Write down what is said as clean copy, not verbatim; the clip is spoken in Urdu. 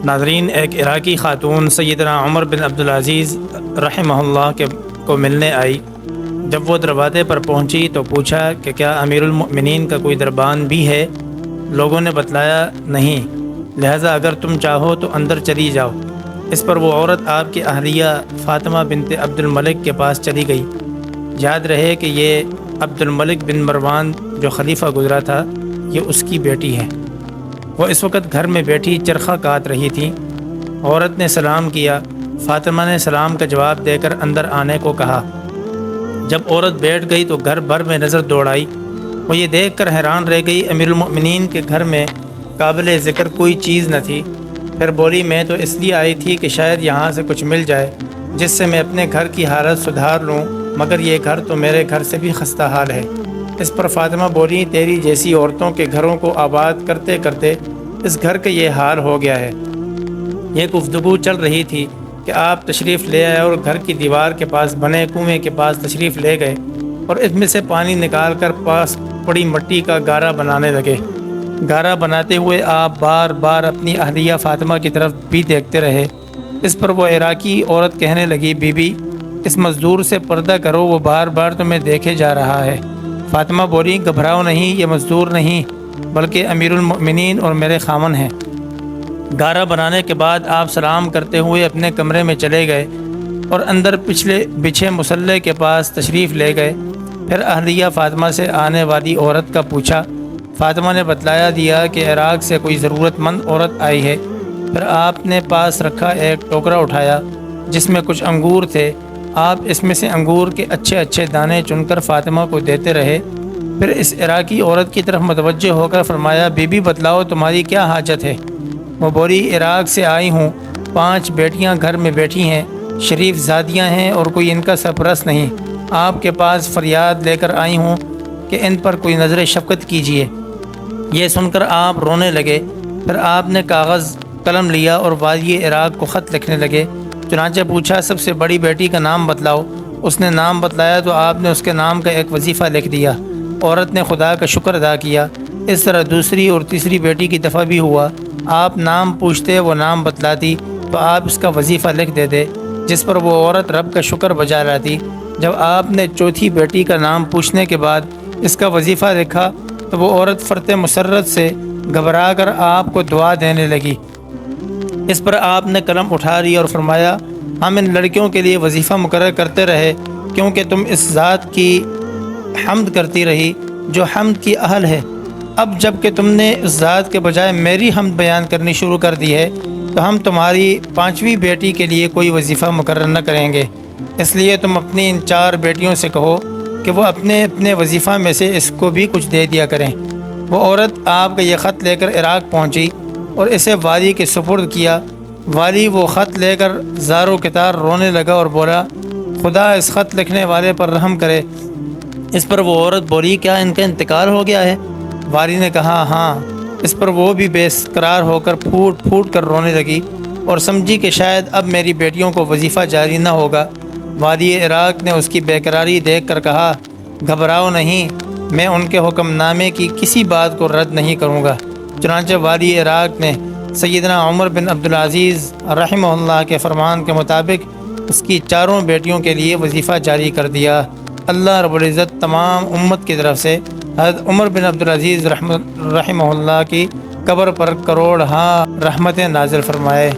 ناظرین، ایک عراقی خاتون سیدنا عمر بن عبدالعزیز رحمہ اللہ کو ملنے آئی۔ جب وہ دروازے پر پہنچی تو پوچھا کہ کیا امیر المؤمنین کا کوئی دربان بھی ہے؟ لوگوں نے بتلایا نہیں، لہٰذا اگر تم چاہو تو اندر چلی جاؤ۔ اس پر وہ عورت آپ کی اہلیہ فاطمہ بنت عبد الملک کے پاس چلی گئی۔ یاد رہے کہ یہ عبد الملک بن مروان جو خلیفہ گزرا تھا، یہ اس کی بیٹی ہے۔ وہ اس وقت گھر میں بیٹھی چرخہ کاٹ رہی تھی۔ عورت نے سلام کیا۔ فاطمہ نے سلام کا جواب دے کر اندر آنے کو کہا۔ جب عورت بیٹھ گئی تو گھر بھر میں نظر دوڑائی۔ وہ یہ دیکھ کر حیران رہ گئی امیر المؤمنین کے گھر میں قابل ذکر کوئی چیز نہ تھی۔ پھر بولی، میں تو اس لیے آئی تھی کہ شاید یہاں سے کچھ مل جائے جس سے میں اپنے گھر کی حالت سدھار لوں، مگر یہ گھر تو میرے گھر سے بھی خستہ حال ہے۔ اس پر فاطمہ بولی، تیری جیسی عورتوں کے گھروں کو آباد کرتے کرتے اس گھر کا یہ حال ہو گیا ہے۔ یہ گفتگو چل رہی تھی کہ آپ تشریف لے آئے اور گھر کی دیوار کے پاس بنے کنویں کے پاس تشریف لے گئے اور اس میں سے پانی نکال کر پاس پڑی مٹی کا گارا بنانے لگے۔ گارا بناتے ہوئے آپ بار بار اپنی اہلیہ فاطمہ کی طرف بھی دیکھتے رہے۔ اس پر وہ عراقی عورت کہنے لگی، بی بی، اس مزدور سے پردہ کرو، وہ بار بار تمہیں دیکھے جا رہا ہے۔ فاطمہ بولی، گھبراؤ نہیں، یہ مزدور نہیں بلکہ امیر المؤمنین اور میرے خامن ہیں۔ گارا بنانے کے بعد آپ سلام کرتے ہوئے اپنے کمرے میں چلے گئے اور اندر پچھلے بچھے مصلے کے پاس تشریف لے گئے۔ پھر اہلیہ فاطمہ سے آنے والی عورت کا پوچھا۔ فاطمہ نے بتلایا دیا کہ عراق سے کوئی ضرورت مند عورت آئی ہے۔ پھر آپ نے پاس رکھا ایک ٹوکرا اٹھایا جس میں کچھ انگور تھے۔ آپ اس میں سے انگور کے اچھے اچھے دانے چن کر فاطمہ کو دیتے رہے۔ پھر اس عراقی عورت کی طرف متوجہ ہو کر فرمایا، بی بی بتلاؤ تمہاری کیا حاجت ہے؟ وہ بولی، عراق سے آئی ہوں، 5 بیٹیاں گھر میں بیٹھی ہیں، شریف زادیاں ہیں اور کوئی ان کا سرپرست نہیں۔ آپ کے پاس فریاد لے کر آئی ہوں کہ ان پر کوئی نظر شفقت کیجیے۔ یہ سن کر آپ رونے لگے۔ پھر آپ نے کاغذ قلم لیا اور وادی عراق کو خط لکھنے لگے۔ چنانچہ پوچھا، سب سے بڑی بیٹی کا نام بتلاؤ۔ اس نے نام بتلایا تو آپ نے اس کے نام کا ایک وظیفہ لکھ دیا۔ عورت نے خدا کا شکر ادا کیا۔ اس طرح دوسری اور تیسری بیٹی کی دفعہ بھی ہوا۔ آپ نام پوچھتے، وہ نام بتلاتی تو آپ اس کا وظیفہ لکھ دیتے، جس پر وہ عورت رب کا شکر بجا لاتی۔ جب آپ نے چوتھی بیٹی کا نام پوچھنے کے بعد اس کا وظیفہ لکھا تو وہ عورت فرط مسرت سے گھبرا کر آپ کو دعا دینے لگی۔ اس پر آپ نے قلم اٹھا لی اور فرمایا، ہم ان لڑکیوں کے لیے وظیفہ مقرر کرتے رہے کیونکہ تم اس ذات کی حمد کرتی رہی جو حمد کی اہل ہے۔ اب جب کہ تم نے اس ذات کے بجائے میری حمد بیان کرنی شروع کر دی ہے تو ہم تمہاری 5ویں بیٹی کے لیے کوئی وظیفہ مقرر نہ کریں گے۔ اس لیے تم اپنی ان 4 بیٹیوں سے کہو کہ وہ اپنے اپنے وظیفہ میں سے اس کو بھی کچھ دے دیا کریں۔ وہ عورت آپ کا یہ خط لے کر عراق پہنچی اور اسے والی کے سپرد کیا۔ والی وہ خط لے کر زار و کتار رونے لگا اور بولا، خدا اس خط لکھنے والے پر رحم کرے۔ اس پر وہ عورت بولی، کیا ان کا انتقال ہو گیا ہے؟ والی نے کہا، ہاں۔ اس پر وہ بھی بے قرار ہو کر پھوٹ پھوٹ کر رونے لگی اور سمجھی کہ شاید اب میری بیٹیوں کو وظیفہ جاری نہ ہوگا۔ والی عراق نے اس کی بے قراری دیکھ کر کہا، گھبراؤ نہیں، میں ان کے حکم نامے کی کسی بات کو رد نہیں کروں گا۔ چنانچہ والی عراق نے سیدنا عمر بن عبدالعزیز رحمہ اللہ کے فرمان کے مطابق اس کی 4 بیٹیوں کے لیے وظیفہ جاری کر دیا۔ اللہ رب العزت تمام امت کی طرف سے حضرت عمر بن عبدالعزیز رحمہ اللہ کی قبر پر کروڑ رحمتیں نازل فرمائے۔